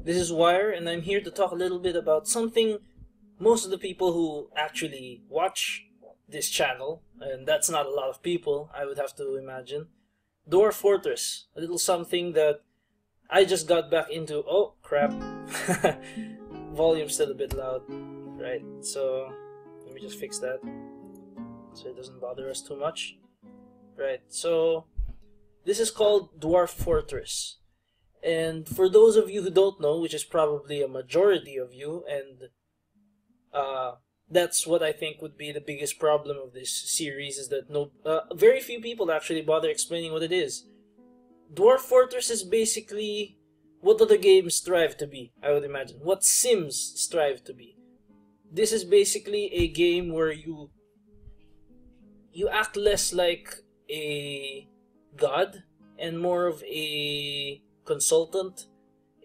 This is Wire, and I'm here to talk a little bit about something most of the people who actually watch this channel, and that's not a lot of people, I would have to imagine. Dwarf Fortress, a little something that I just got back into. Oh, crap. Volume's still a bit loud. Right, so let me just fix that so it doesn't bother us too much. Right, so this is called Dwarf Fortress. And for those of you who don't know, which is probably a majority of you, and that's what I think would be the biggest problem of this series, is that very few people actually bother explaining what it is. Dwarf Fortress is basically what other games strive to be, I would imagine. What Sims strive to be. This is basically a game where you act less like a god and more of a consultant,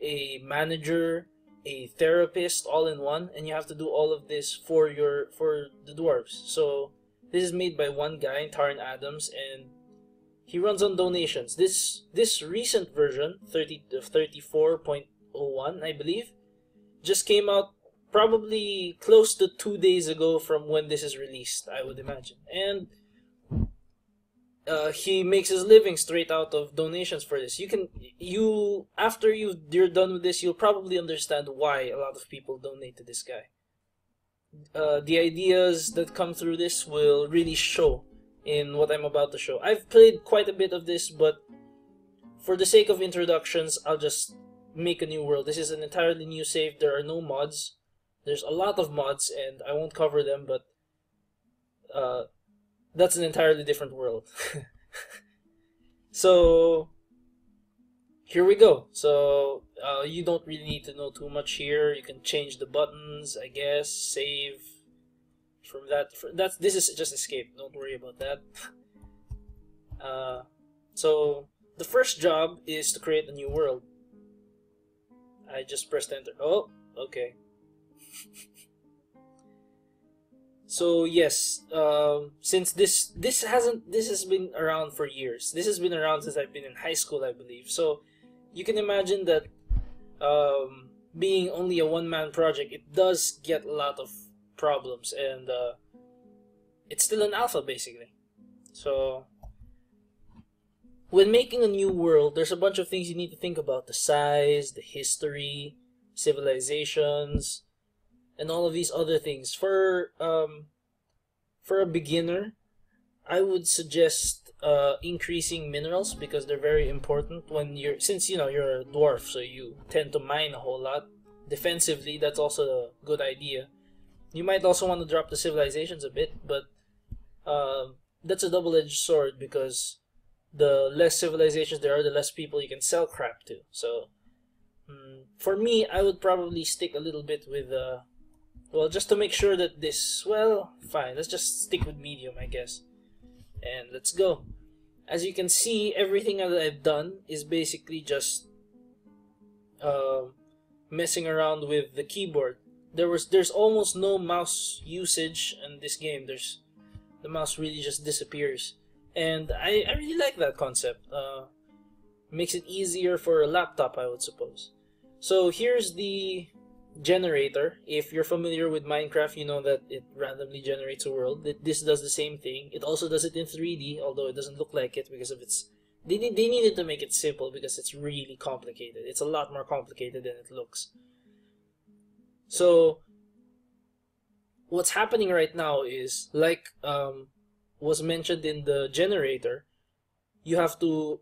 a manager, a therapist, all in one, and you have to do all of this for the dwarves. So this is made by one guy, Tarn Adams, and he runs on donations. This recent version, 34.01, I believe, just came out probably close to 2 days ago from when this is released, I would imagine. And he makes his living straight out of donations for this. After you're done with this, you'll probably understand why a lot of people donate to this guy. The ideas that come through this will really show in what I'm about to show. I've played quite a bit of this, but for the sake of introductions, I'll just make a new world. This is an entirely new save. There are no mods. There's a lot of mods, and I won't cover them, but that's an entirely different world. So here we go. So you don't really need to know too much here. You can change the buttons, I guess. Save from that. This is just escape. Don't worry about that. So the first job is to create a new world. I just pressed enter. Oh, okay. So yes, since this has been around for years. This has been around since I've been in high school, I believe. So you can imagine that being only a one-man project, it does get a lot of problems, and it's still an alpha basically. So when making a new world, there's a bunch of things you need to think about: the size, the history, civilizations, and all of these other things. For a beginner, I would suggest increasing minerals, because they're very important when since you're a dwarf, so you tend to mine a whole lot. Defensively, that's also a good idea. You might also want to drop the civilizations a bit, but that's a double-edged sword, because the less civilizations there are, the less people you can sell crap to. So for me, I would probably stick a little bit with well, just to make sure that fine, let's just stick with medium, I guess. And let's go. As you can see, everything that I've done is basically just messing around with the keyboard. There's almost no mouse usage in this game. The mouse really just disappears. And I really like that concept. Makes it easier for a laptop, I would suppose. So here's the generator. If you're familiar with Minecraft, you know that it randomly generates a world. This does the same thing. It also does it in 3D, although it doesn't look like it because of they needed to make it simple because it's really complicated. It's a lot more complicated than it looks. So what's happening right now is, like was mentioned in the generator, you have to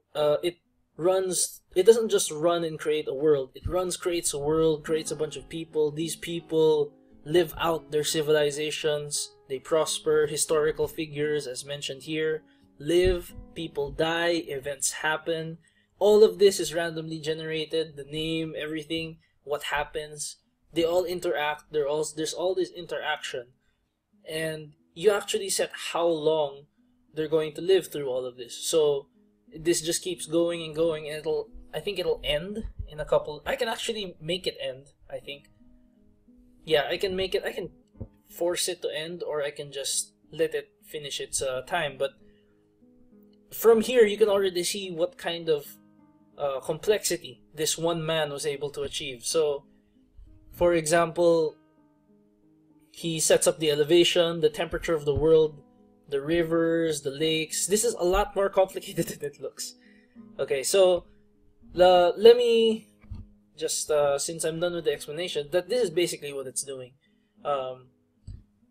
it doesn't just run and create a world. It creates a world, creates a bunch of people. These people live out their civilizations. They prosper. Historical figures, as mentioned here, live. People die. Events happen. All of this is randomly generated. The name, everything, what happens. They all interact. There's all this interaction. And you actually set how long they're going to live through all of this. So this just keeps going and going, and I think it'll end in a couple. I can actually make it end, I think. Yeah, I can make it. I can force it to end, or I can just let it finish its time. But from here, you can already see what kind of complexity this one man was able to achieve. So, for example, he sets up the elevation, the temperature of the world, the rivers, the lakes. This is a lot more complicated than it looks. Okay, so let me just, since I'm done with the explanation, that this is basically what it's doing.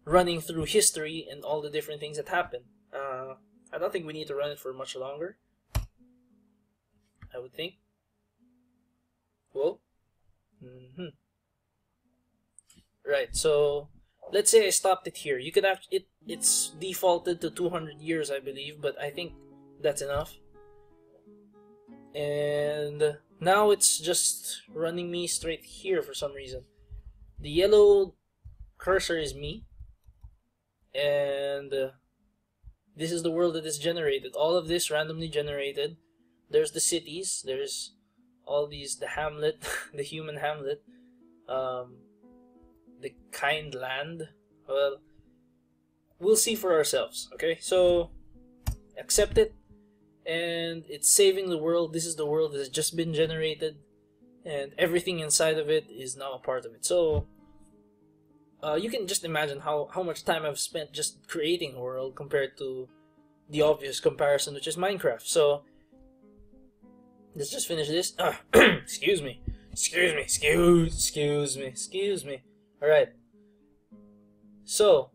Running through history and all the different things that happen. I don't think we need to run it for much longer, I would think. Whoa. Right, so let's say I stopped it here. You could have it's defaulted to 200 years, I believe, but I think that's enough. And now it's just running me straight here for some reason. The yellow cursor is me, and this is the world that is generated. All of this randomly generated. There's the cities, there's all these, the hamlet, the human hamlet, the kind land. Well, we'll see for ourselves, okay? So, accept it, and it's saving the world. This is the world that has just been generated, and everything inside of it is now a part of it. So, you can just imagine how much time I've spent just creating a world compared to the obvious comparison, which is Minecraft. So, let's just finish this. Excuse me. Alright. So,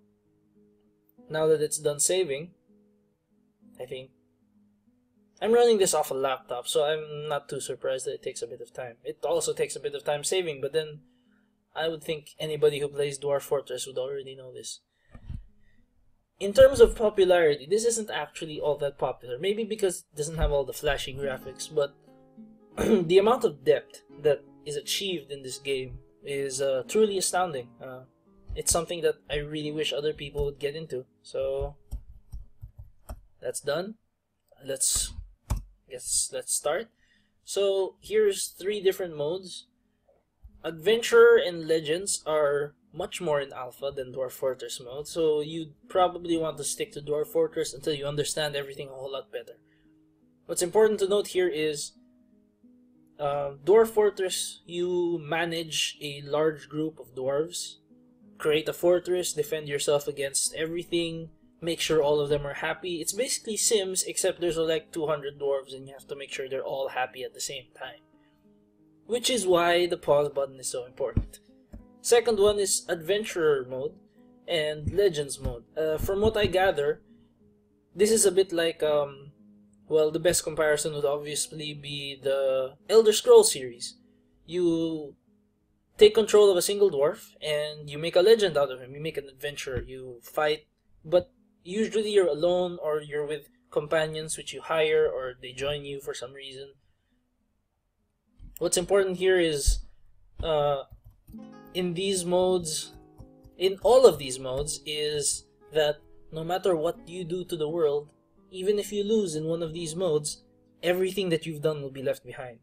now that it's done saving, I think, I'm running this off a laptop, so I'm not too surprised that it takes a bit of time. It also takes a bit of time saving, but then I would think anybody who plays Dwarf Fortress would already know this. In terms of popularity, this isn't actually all that popular. Maybe because it doesn't have all the flashy graphics, but the amount of depth that is achieved in this game is truly astounding. It's something that I really wish other people would get into. So that's done. Let's start. So here's 3 different modes. Adventure and Legends are much more in alpha than Dwarf Fortress mode, so you'd probably want to stick to Dwarf Fortress until you understand everything a whole lot better. What's important to note here is Dwarf Fortress, you manage a large group of dwarves, create a fortress, defend yourself against everything, make sure all of them are happy. It's basically Sims, except there's like 200 dwarves and you have to make sure they're all happy at the same time. Which is why the pause button is so important. Second one is Adventurer mode and Legends mode. From what I gather, this is a bit like, well, the best comparison would obviously be the Elder Scrolls series. You take control of a single dwarf and you make a legend out of him. You make an adventurer. You fight, but usually you're alone or you're with companions which you hire or they join you for some reason. What's important here is in these modes, in all of these modes, is that no matter what you do to the world, even if you lose in one of these modes, everything that you've done will be left behind.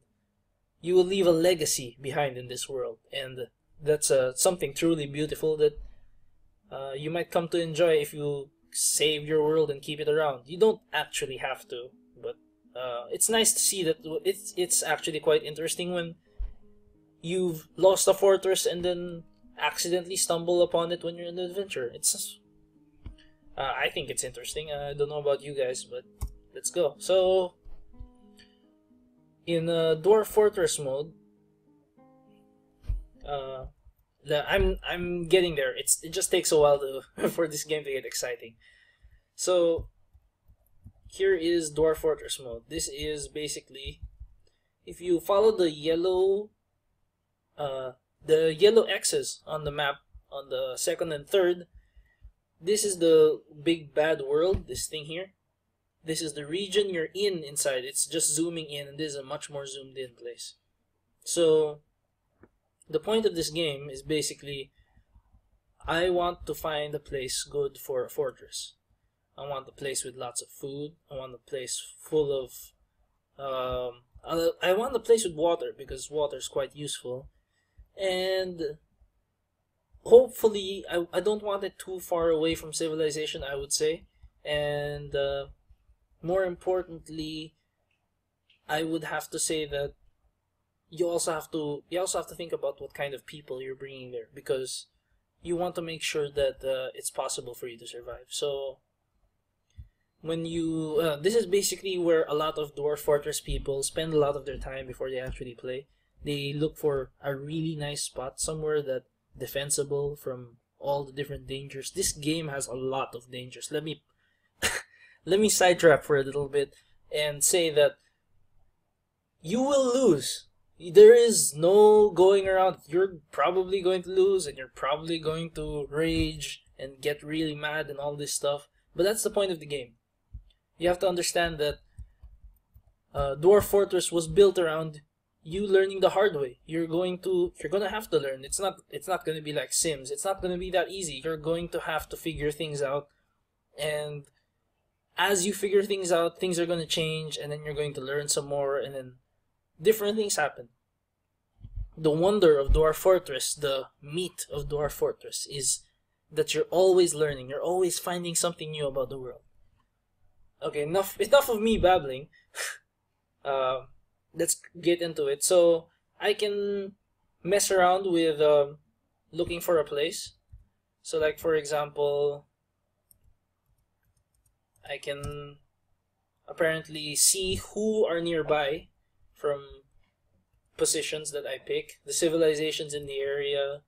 You will leave a legacy behind in this world, and that's something truly beautiful that you might come to enjoy if you save your world and keep it around. You don't actually have to, but it's nice to see that it's actually quite interesting when you've lost a fortress and then accidentally stumble upon it when you're in the adventure. It's I think it's interesting. I don't know about you guys, but let's go. So in Dwarf Fortress mode, I'm getting there. It just takes a while for this game to get exciting. So here is Dwarf Fortress mode. This is basically, if you follow the yellow X's on the map on the second and third, this is the big bad world, this thing here. This is the region you're in inside. It's just zooming in, and this is a much more zoomed in place. So the point of this game is basically, I want to find a place good for a fortress. I want a place with lots of food. I want a place full of I want a place with water, because water is quite useful. And hopefully, I don't want it too far away from civilization, I would say. And more importantly, I would have to say that you also have to think about what kind of people you're bringing there, because you want to make sure that it's possible for you to survive. So when you this is basically where a lot of Dwarf Fortress people spend a lot of their time before they actually play. They look for a really nice spot, somewhere that defensible from all the different dangers. This game has a lot of dangers. Let me sidetrack for a little bit and say that you will lose. There is no going around. You're probably going to lose, and you're probably going to rage and get really mad and all this stuff. But that's the point of the game. You have to understand that Dwarf Fortress was built around you learning the hard way. You're gonna have to learn. It's not gonna be like Sims. It's not gonna be that easy. You're going to have to figure things out, and as you figure things out, things are gonna change, and then you're going to learn some more, and then different things happen. The wonder of Dwarf Fortress, the meat of Dwarf Fortress, is that you're always learning. You're always finding something new about the world. Okay, enough of me babbling. Let's get into it. So I can mess around with looking for a place. So like, for example, I can apparently see who are nearby from positions that I pick, the civilizations in the area,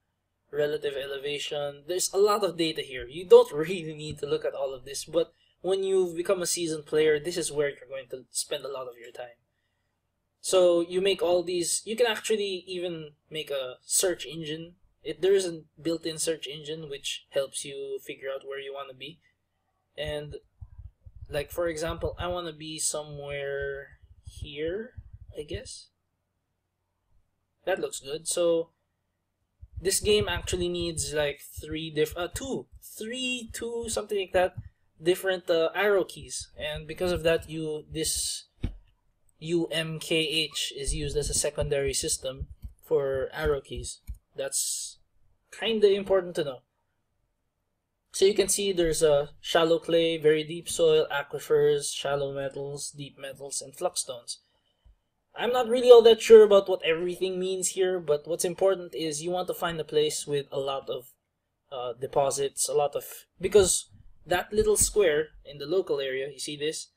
relative elevation. There's a lot of data here. You don't really need to look at all of this, but when you've become a seasoned player, this is where you're going to spend a lot of your time. So you make all these. You can actually even make a search engine. There is a built-in search engine which helps you figure out where you want to be. And like, for example, I want to be somewhere here, I guess. That looks good. So this game actually needs like two, something like that, different arrow keys, and because of that, this UMKH is used as a secondary system for arrow keys. That's kind of important to know. So you can see there's a shallow clay, very deep soil, aquifers, shallow metals, deep metals, and flux stones. I'm not really all that sure about what everything means here, but what's important is you want to find a place with a lot of deposits, because that little square in the local area, you see this?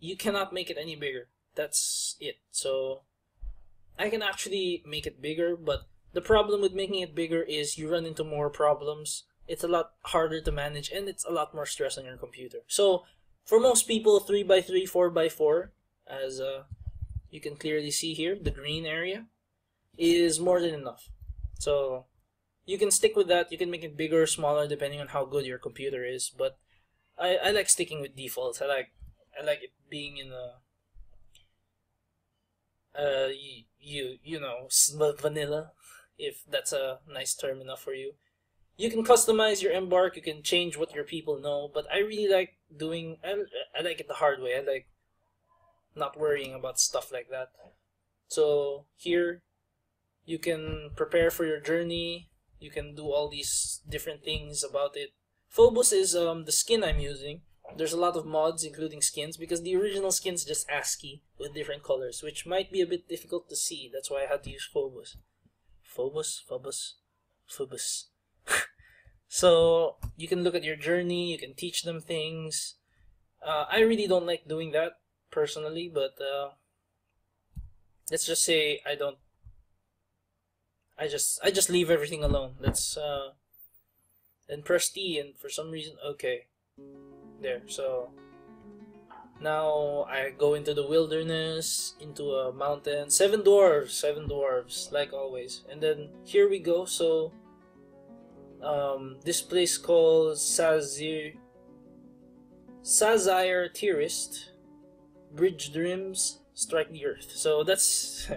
You cannot make it any bigger. That's it. So I can actually make it bigger, but the problem with making it bigger is you run into more problems. It's a lot harder to manage, and it's a lot more stress on your computer. So for most people, 3x3, 4x4, as you can clearly see here, the green area, is more than enough. So you can stick with that. You can make it bigger or smaller depending on how good your computer is, but I like sticking with defaults. I like it being in a vanilla, if that's a nice term enough for you. You can customize your embark. You can change what your people know, but I really like I like it the hard way. I like not worrying about stuff like that. So here you can prepare for your journey. You can do all these different things about it. Phobos is the skin I'm using. There's a lot of mods including skins, because the original skin's just ASCII with different colors, which might be a bit difficult to see. That's why I had to use Phobos. Phobos. So you can look at your journey. You can teach them things. I really don't like doing that personally, but let's just say I don't. I just leave everything alone. Let's and press T, and for some reason, okay, there. So now I go into the wilderness, into a mountain. 7 dwarves, like always. And then here we go. So this place called Sazir Tirist, Bridge Dreams, Strike the Earth. So that's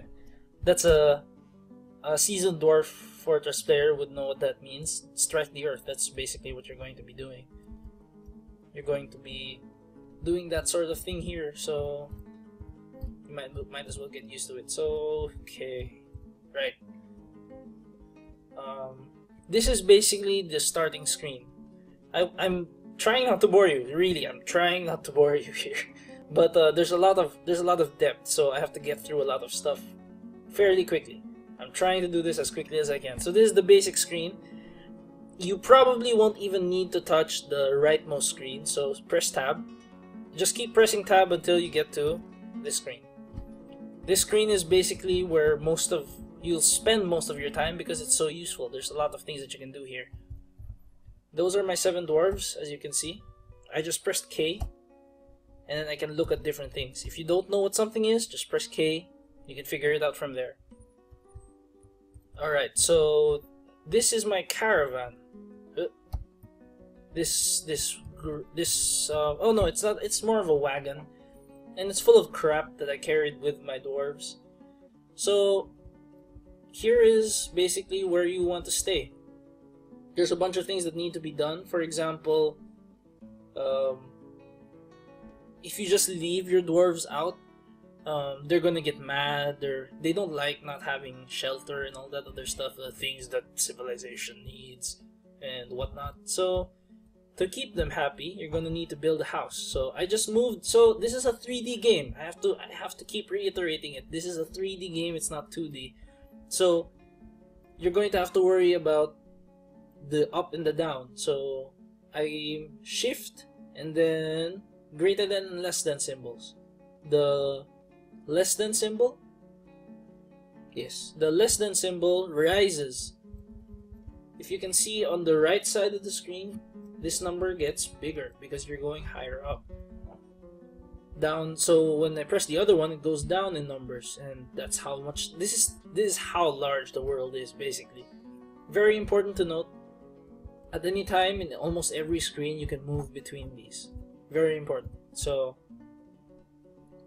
a seasoned Dwarf Fortress player would know what that means. Strike the Earth. That's basically what you're going to be doing. You're going to be doing that sort of thing here, so you might as well get used to it. So okay, right. This is basically the starting screen. I'm trying not to bore you. Really, I'm trying not to bore you here, But there's a lot of depth, so I have to get through a lot of stuff fairly quickly. I'm trying to do this as quickly as I can. So this is the basic screen. You probably won't even need to touch the rightmost screen, so press tab. Just keep pressing tab until you get to this screen. This screen is basically where you'll spend most of your time because it's so useful. There's a lot of things that you can do here. Those are my 7 dwarves, as you can see. I just pressed K, and then I can look at different things. If you don't know what something is, just press K. You can figure it out from there. Alright, so this is my caravan. Oh no, it's not. It's more of a wagon, and it's full of crap that I carried with my dwarves. So here is basically where you want to stay. There's a bunch of things that need to be done. For example, if you just leave your dwarves out, they're gonna get mad. They don't like not having shelter and all that other stuff, the things that civilization needs and whatnot. So to keep them happy, you're gonna need to build a house. So I just moved. So this is a 3D game. I have to keep reiterating it. This is a 3D game. It's not 2D. So you're going to have to worry about the up and the down. So I shift and then greater than and less than symbols. The less than symbol, yes, the less than symbol rises. If you can see on the right side of the screen, this number gets bigger because you're going higher up. Down, so when I press the other one, it goes down in numbers, and that's how much this is how large the world is, basically. Very important to note, at any time in almost every screen you can move between these. Very important. So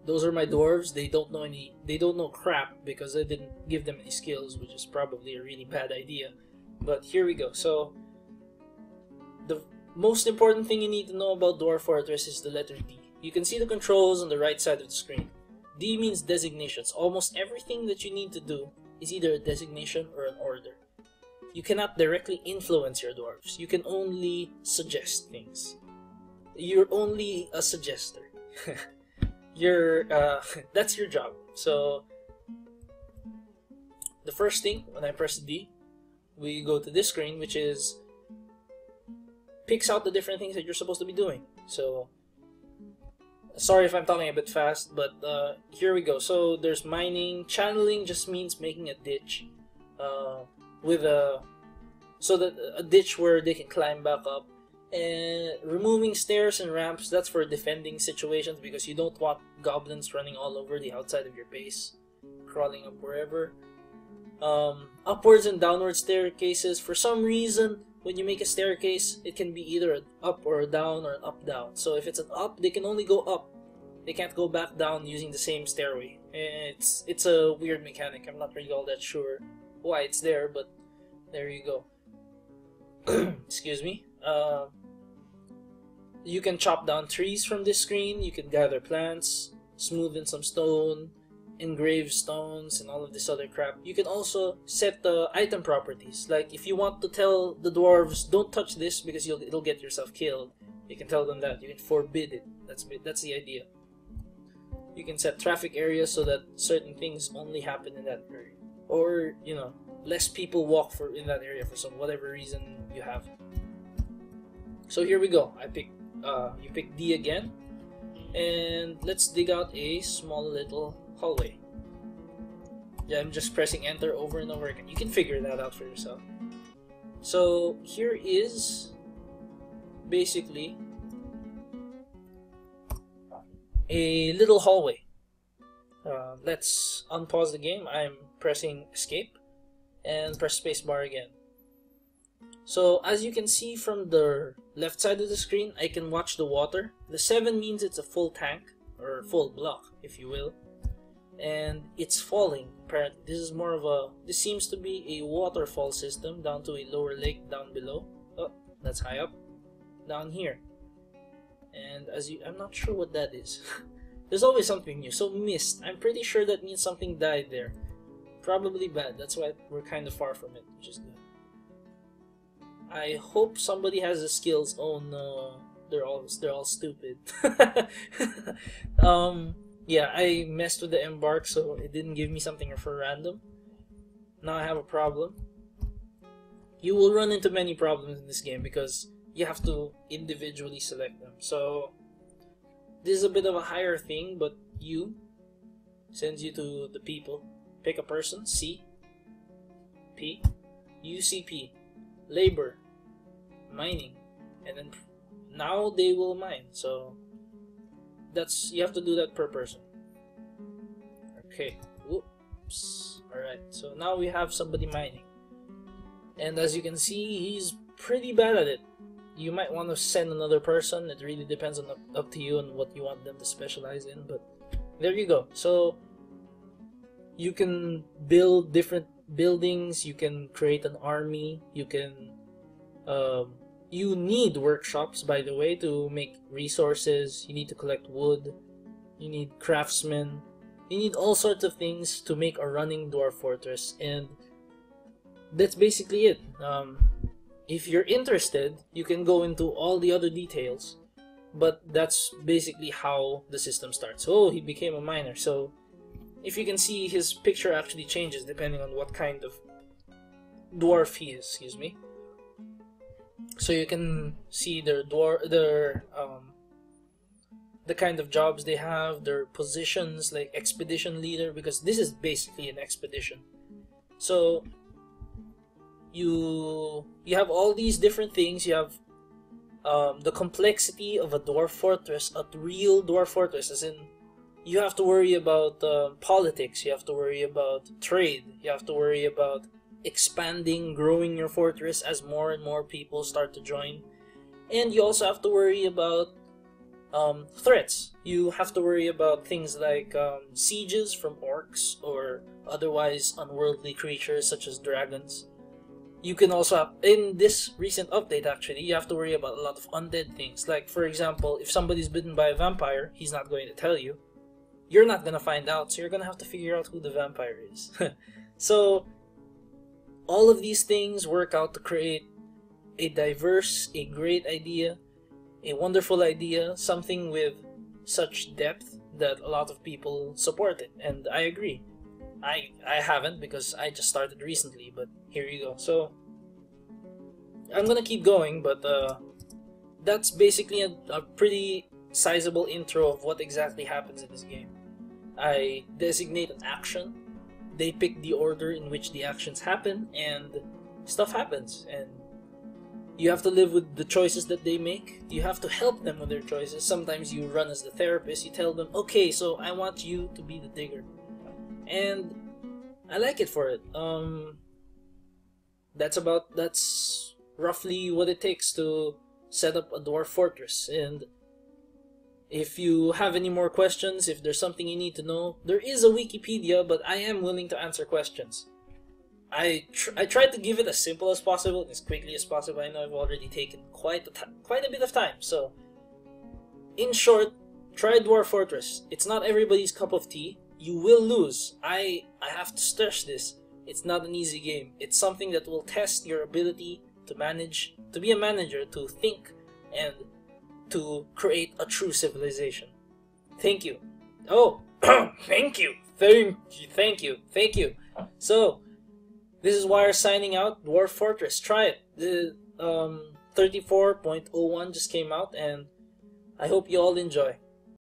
those are my dwarves. They don't know crap because I didn't give them any skills, which is probably a really bad idea. But here we go. So the most important thing you need to know about Dwarf Fortress is the letter D. You can see the controls on the right side of the screen. D means designations. Almost everything that you need to do is either a designation or an order. You cannot directly influence your dwarves. You can only suggest things. You're only a suggester. That's your job. So the first thing, when I press D, we go to this screen, which is picks out the different things that you're supposed to be doing. So sorry if I'm talking a bit fast, but here we go. So there's mining. Channeling just means making a ditch so that a ditch where they can climb back up. And removing stairs and ramps, that's for defending situations because you don't want goblins running all over the outside of your base, crawling up wherever. Upwards and downward staircases, for some reason when you make a staircase, it can be either an up or a down or an up down. So if it's an up, they can only go up. They can't go back down using the same stairway. It's a weird mechanic. I'm not really all that sure why it's there, but there you go. Excuse me. You can chop down trees from this screen. You can gather plants, smooth in some stone, engrave stones, and all of this other crap. You can also set the item properties. Like if you want to tell the dwarves, don't touch this because it'll get yourself killed. You can tell them that. You can forbid it. That's the idea. You can set traffic areas so that certain things only happen in that area, or less people walk in that area for whatever reason you have. So here we go. You pick D again, and let's dig out a small little hallway. Yeah, I'm just pressing enter over and over again. You can figure that out for yourself. So here is basically a little hallway. Let's unpause the game. I'm pressing escape and press spacebar again. So as you can see from the left side of the screen, I can watch the water. The 7 means it's a full tank, or full block, if you will. And it's falling, apparently. This seems to be a waterfall system down to a lower lake down below. Oh, that's high up. Down here. And I'm not sure what that is. There's always something new. So mist, I'm pretty sure that means something died there. Probably bad. That's why we're kind of far from it, which is good. I hope somebody has the skills. Oh no. they're all stupid. Yeah, I messed with the embark, so it didn't give me something for random. Now I have a problem. You will run into many problems in this game because you have to individually select them. So this is a bit of a higher thing, but U sends you to the people. Pick a person, C, P, UCP, labor, mining, and then now they will mine. So you have to do that per person. Okay. Oops. Alright, so now we have somebody mining. And as you can see, he's pretty bad at it. You might want to send another person. It really depends on up to you and what you want them to specialize in. But there you go. So you can build different buildings. You can create an army. You can you need workshops, by the way, to make resources. You need to collect wood. You need craftsmen. You need all sorts of things to make a running dwarf fortress, and that's basically it. If you're interested, you can go into all the other details, but that's basically how the system starts. Oh, he became a miner. So if you can see, his picture actually changes depending on what kind of dwarf he is. Excuse me. So you can see the kind of jobs they have, their positions, like expedition leader, because this is basically an expedition. So you have all these different things. You have the complexity of a dwarf fortress, a real dwarf fortress, as in you have to worry about politics, you have to worry about trade, you have to worry about expanding, growing your fortress as more and more people start to join, and you also have to worry about threats. You have to worry about things like sieges from orcs or otherwise unworldly creatures such as dragons. You can also have, in this recent update actually, you have to worry about a lot of undead things. Like, for example, if somebody's bitten by a vampire, he's not going to tell you. You're not going to find out, so you're going to have to figure out who the vampire is. So all of these things work out to create a diverse, a great idea, a wonderful idea, something with such depth that a lot of people support it, and I agree. I haven't, because I just started recently, but here you go. So I'm gonna keep going, but that's basically a pretty sizable intro of what exactly happens in this game. I designate an action, they pick the order in which the actions happen, and stuff happens, and you have to live with the choices that they make. You have to help them with their choices. Sometimes you run as the therapist. You tell them, okay, so I want you to be the digger. And I like it for it. That's roughly what it takes to set up a dwarf fortress. And if you have any more questions, if there's something you need to know, there is a Wikipedia, but I am willing to answer questions. I tried to give it as simple as possible and as quickly as possible. I know I've already taken quite a bit of time. So, in short, try Dwarf Fortress. It's not everybody's cup of tea. You will lose. I have to stress this. It's not an easy game. It's something that will test your ability to manage, to be a manager, to think, and to create a true civilization. Thank you. Oh, thank you. Thank you. So, this is Wire signing out. Dwarf Fortress. Try it. The 34.01 just came out, and I hope you all enjoy.